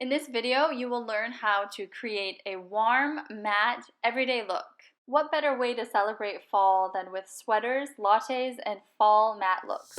In this video, you will learn how to create a warm, matte, everyday look. What better way to celebrate fall than with sweaters, lattes, and fall matte looks?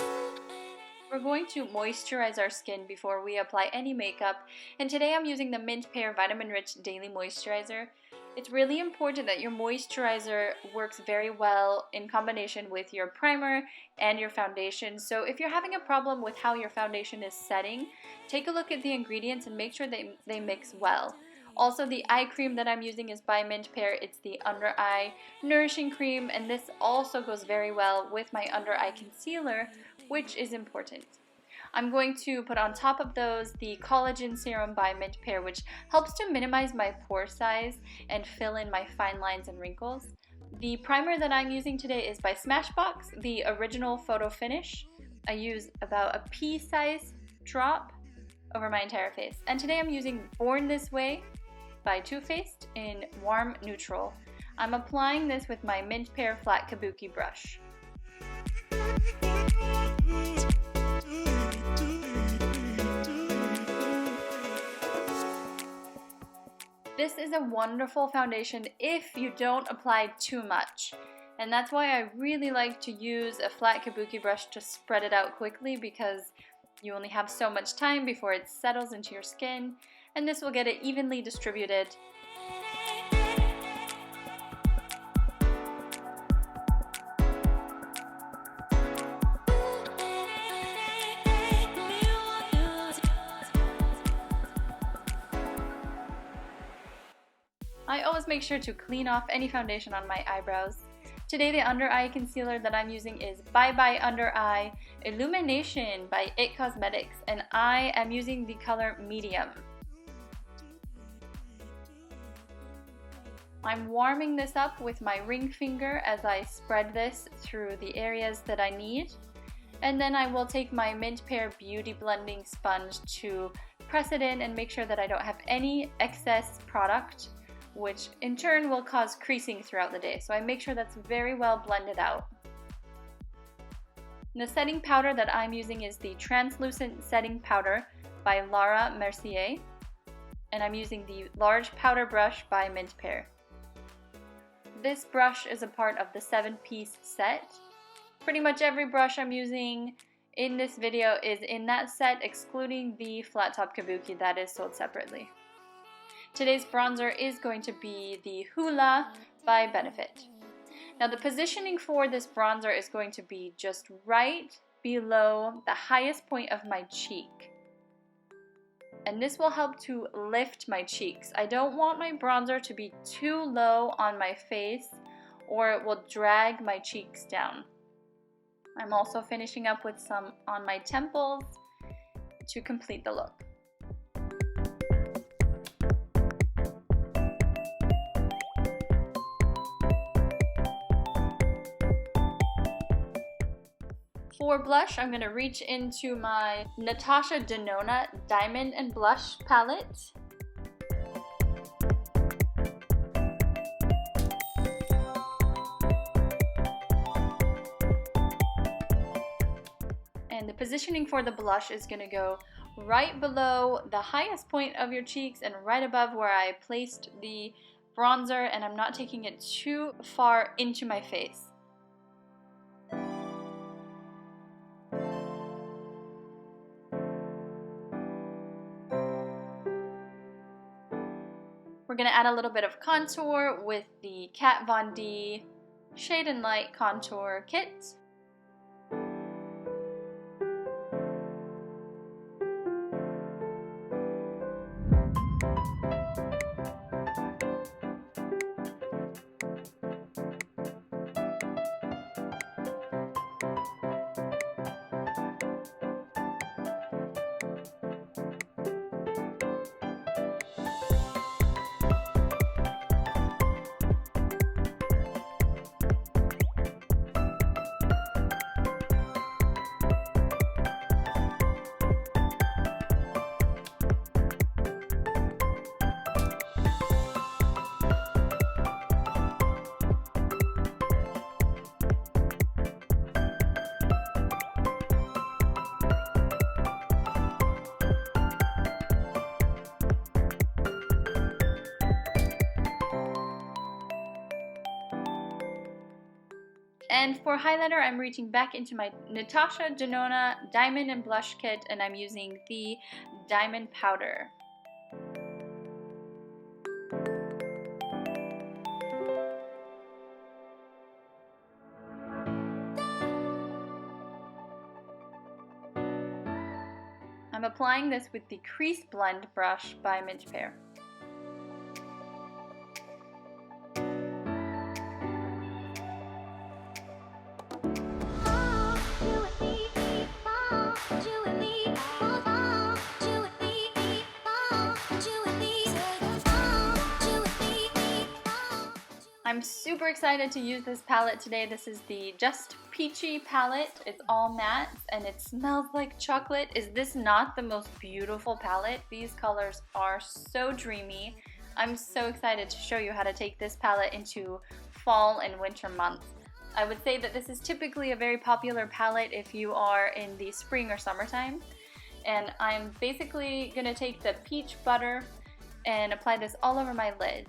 We're going to moisturize our skin before we apply any makeup, and today I'm using the Mint Pear Vitamin Rich Daily Moisturizer. It's really important that your moisturizer works very well in combination with your primer and your foundation. So if you're having a problem with how your foundation is setting, take a look at the ingredients and make sure they mix well. Also, the eye cream that I'm using is by Mint Pear. It's the Under Eye Nourishing Cream, and this also goes very well with my under eye concealer, which is important. I'm going to put on top of those the Collagen Serum by Mint Pear, which helps to minimize my pore size and fill in my fine lines and wrinkles. The primer that I'm using today is by Smashbox, the Original Photo Finish. I use about a pea-size drop over my entire face. And today I'm using Born This Way by Too Faced in Warm Neutral. I'm applying this with my Mint Pear Flat Kabuki brush. This is a wonderful foundation if you don't apply too much. And that's why I really like to use a flat kabuki brush to spread it out quickly, because you only have so much time before it settles into your skin, and this will get it evenly distributed. I always make sure to clean off any foundation on my eyebrows. Today the under eye concealer that I'm using is Bye Bye Under Eye Illumination by It Cosmetics, and I am using the color medium. I'm warming this up with my ring finger as I spread this through the areas that I need. And then I will take my Mint Pear Beauty Blending Sponge to press it in and make sure that I don't have any excess product, which in turn will cause creasing throughout the day. So I make sure that's very well blended out. And the setting powder that I'm using is the Translucent Setting Powder by Laura Mercier. And I'm using the large powder brush by Mint Pear. This brush is a part of the 7-piece set. Pretty much every brush I'm using in this video is in that set, excluding the flat top kabuki that is sold separately. Today's bronzer is going to be the Hoola by Benefit. Now the positioning for this bronzer is going to be just right below the highest point of my cheek. And this will help to lift my cheeks. I don't want my bronzer to be too low on my face, or it will drag my cheeks down. I'm also finishing up with some on my temples to complete the look. For blush, I'm going to reach into my Natasha Denona Diamond and Blush palette. And the positioning for the blush is going to go right below the highest point of your cheeks and right above where I placed the bronzer, and I'm not taking it too far into my face. We're going to add a little bit of contour with the Kat Von D Shade and Light Contour Kit. And for highlighter, I'm reaching back into my Natasha Denona Diamond and Blush Kit, and I'm using the Diamond Powder. I'm applying this with the Crease Blend brush by Mint Pear. I'm super excited to use this palette today. This is the Just Peachy palette. It's all matte and it smells like chocolate. Is this not the most beautiful palette? These colors are so dreamy. I'm so excited to show you how to take this palette into fall and winter months. I would say that this is typically a very popular palette if you are in the spring or summertime. And I'm basically gonna take the peach butter and apply this all over my lid.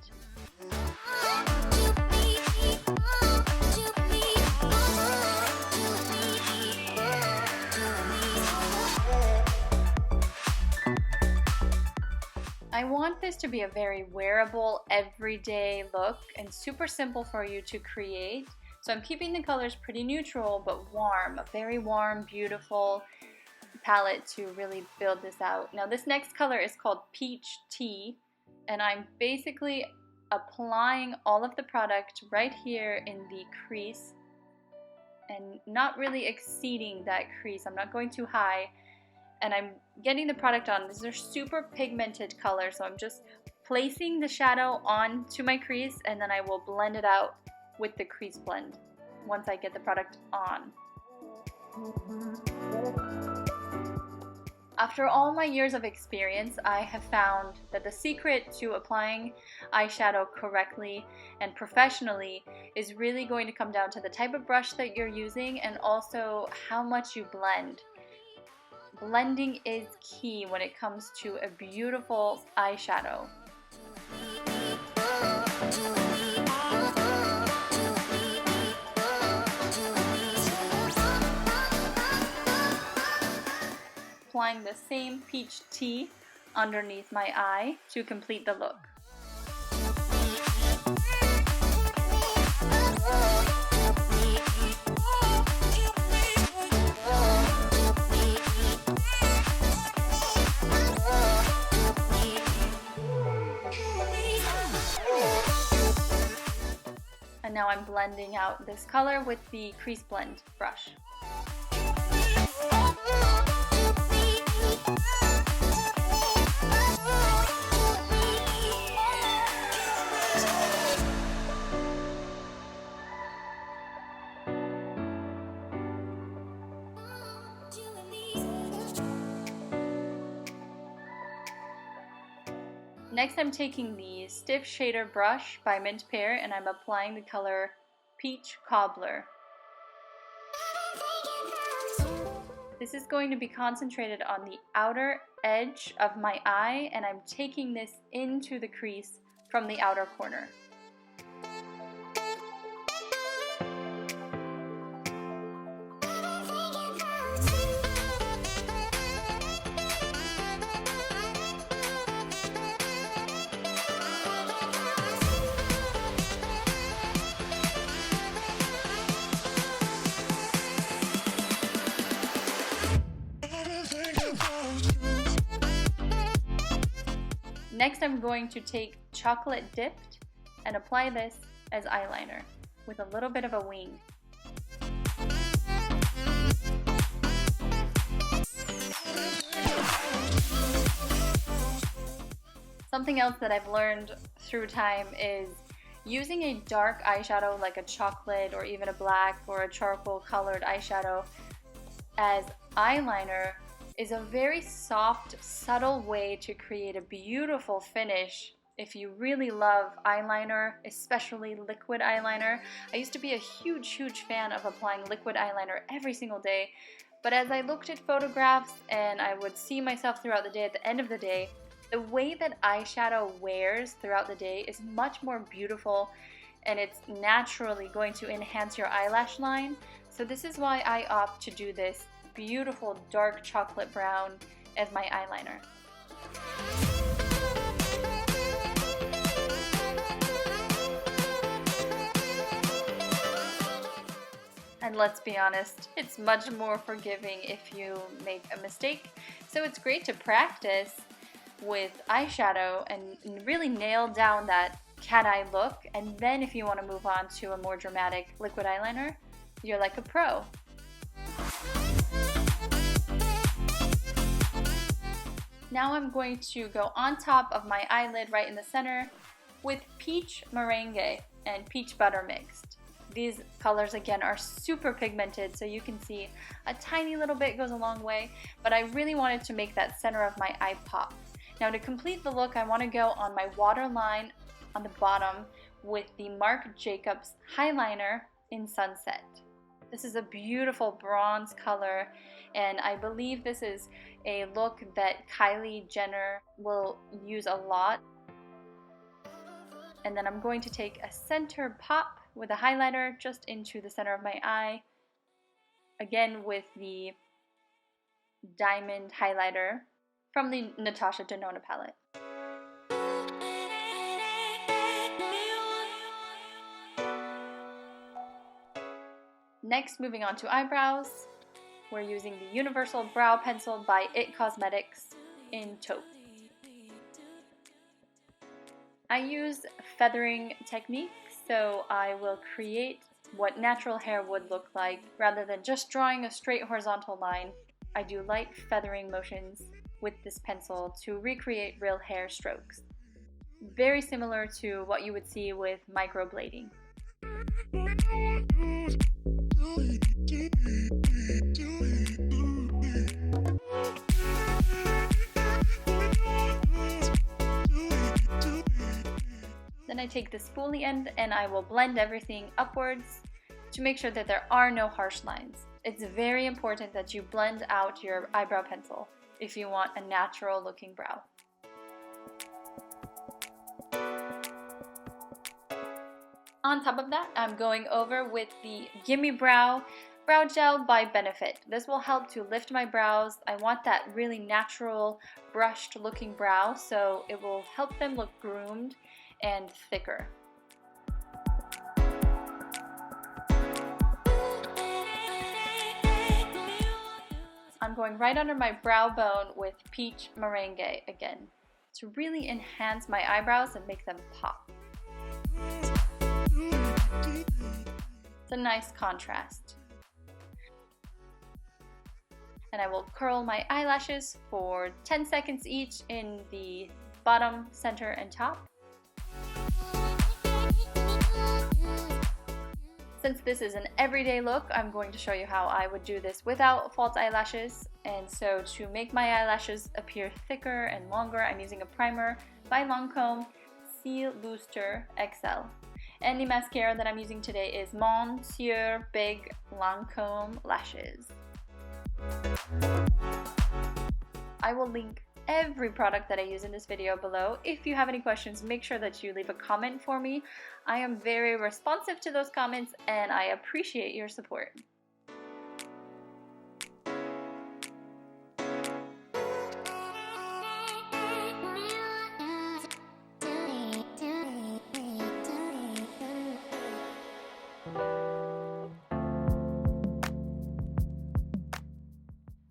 I want this to be a very wearable, everyday look and super simple for you to create. So I'm keeping the colors pretty neutral but warm, a very warm, beautiful palette to really build this out. Now this next color is called Peach Tea, and I'm basically applying all of the product right here in the crease and not really exceeding that crease. I'm not going too high. And I'm getting the product on. These are super pigmented colors, so I'm just placing the shadow onto my crease and then I will blend it out with the crease blend once I get the product on. After all my years of experience, I have found that the secret to applying eyeshadow correctly and professionally is really going to come down to the type of brush that you're using and also how much you blend. Blending is key when it comes to a beautiful eyeshadow. Applying the same peach tea underneath my eye to complete the look. And now I'm blending out this color with the crease blend brush. Next, I'm taking the Stiff Shader brush by Mint Pear and I'm applying the color Peach Cobbler. This is going to be concentrated on the outer edge of my eye and I'm taking this into the crease from the outer corner. Next, I'm going to take Chocolate Dipped and apply this as eyeliner with a little bit of a wing. Something else that I've learned through time is using a dark eyeshadow like a chocolate or even a black or a charcoal colored eyeshadow as eyeliner is a very soft, subtle way to create a beautiful finish if you really love eyeliner, especially liquid eyeliner. I used to be a huge fan of applying liquid eyeliner every single day, but as I looked at photographs and I would see myself throughout the day, at the end of the day, the way that eyeshadow wears throughout the day is much more beautiful and it's naturally going to enhance your eyelash line. So this is why I opt to do this beautiful dark chocolate brown as my eyeliner. And let's be honest, it's much more forgiving if you make a mistake. So it's great to practice with eyeshadow and really nail down that cat eye look. And then if you want to move on to a more dramatic liquid eyeliner, you're like a pro. Now I'm going to go on top of my eyelid right in the center with peach meringue and peach butter mixed. These colors again are super pigmented, so you can see a tiny little bit goes a long way, but I really wanted to make that center of my eye pop. Now to complete the look, I want to go on my waterline on the bottom with the Marc Jacobs Highliner in Sunset. This is a beautiful bronze color, and I believe this is a look that Kylie Jenner will use a lot. And then I'm going to take a center pop with a highlighter just into the center of my eye, again with the diamond highlighter from the Natasha Denona palette. Next, moving on to eyebrows, we're using the Universal Brow Pencil by IT Cosmetics in taupe. I use feathering technique, so I will create what natural hair would look like. Rather than just drawing a straight horizontal line, I do light feathering motions with this pencil to recreate real hair strokes. Very similar to what you would see with microblading. Then I take the spoolie end and I will blend everything upwards to make sure that there are no harsh lines. It's very important that you blend out your eyebrow pencil if you want a natural looking brow. On top of that, I'm going over with the Gimme Brow Brow Gel by Benefit. This will help to lift my brows. I want that really natural, brushed looking brow, so it will help them look groomed and thicker. I'm going right under my brow bone with Peach Meringue again to really enhance my eyebrows and make them pop. It's a nice contrast. And I will curl my eyelashes for 10 seconds each in the bottom, center, and top. Since this is an everyday look, I'm going to show you how I would do this without false eyelashes. And so to make my eyelashes appear thicker and longer, I'm using a primer by Lancome Seal Booster XL. And the mascara that I'm using today is Monsieur Big Lancome Lashes. I will link every product that I use in this video below. If you have any questions, make sure that you leave a comment for me. I am very responsive to those comments and I appreciate your support.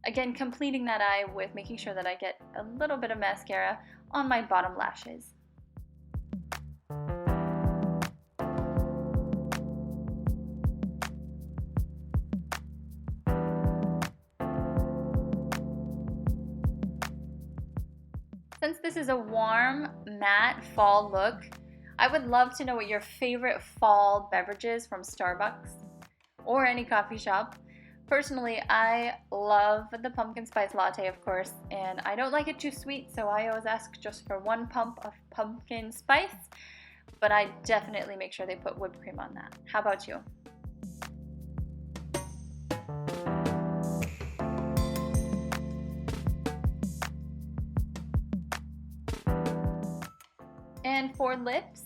Again, completing that eye with making sure that I get a little bit of mascara on my bottom lashes. Since this is a warm, matte fall look, I would love to know what your favorite fall beverage is from Starbucks or any coffee shop. Personally, I love the pumpkin spice latte, of course, and I don't like it too sweet, so I always ask just for 1 pump of pumpkin spice, but I definitely make sure they put whipped cream on that. How about you? And for lips,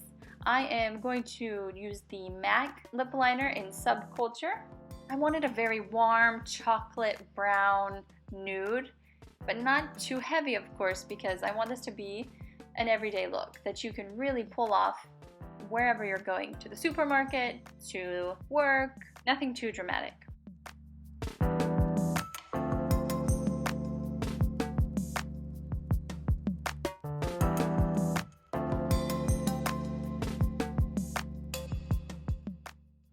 I am going to use the MAC lip liner in Subculture. I wanted a very warm chocolate brown nude, but not too heavy, of course, because I want this to be an everyday look that you can really pull off wherever you're going, to the supermarket, to work, nothing too dramatic.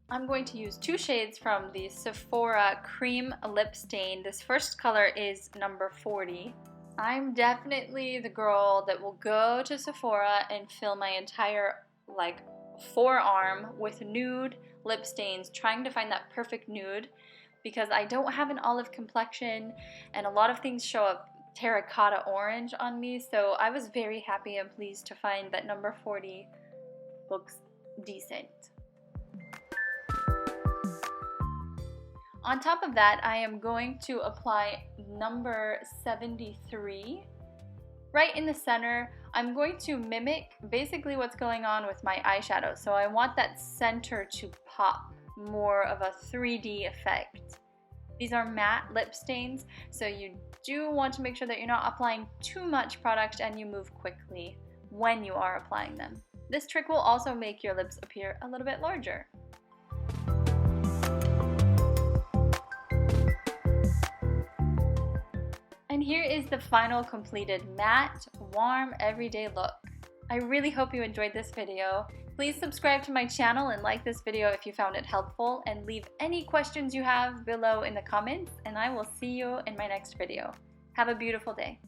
I'm going to use 2 shades from the Sephora Cream Lip Stain. This first color is number 40. I'm definitely the girl that will go to Sephora and fill my entire forearm with nude lip stains, trying to find that perfect nude, because I don't have an olive complexion and a lot of things show up terracotta orange on me, so I was very happy and pleased to find that number 40 looks decent. On top of that, I am going to apply number 73 right in the center. I'm going to mimic basically what's going on with my eyeshadow. So I want that center to pop, more of a 3D effect. These are matte lip stains, so you do want to make sure that you're not applying too much product and you move quickly when you are applying them. This trick will also make your lips appear a little bit larger. And here is the final completed matte, warm, everyday look. I really hope you enjoyed this video. Please subscribe to my channel and like this video if you found it helpful, and leave any questions you have below in the comments, and I will see you in my next video. Have a beautiful day.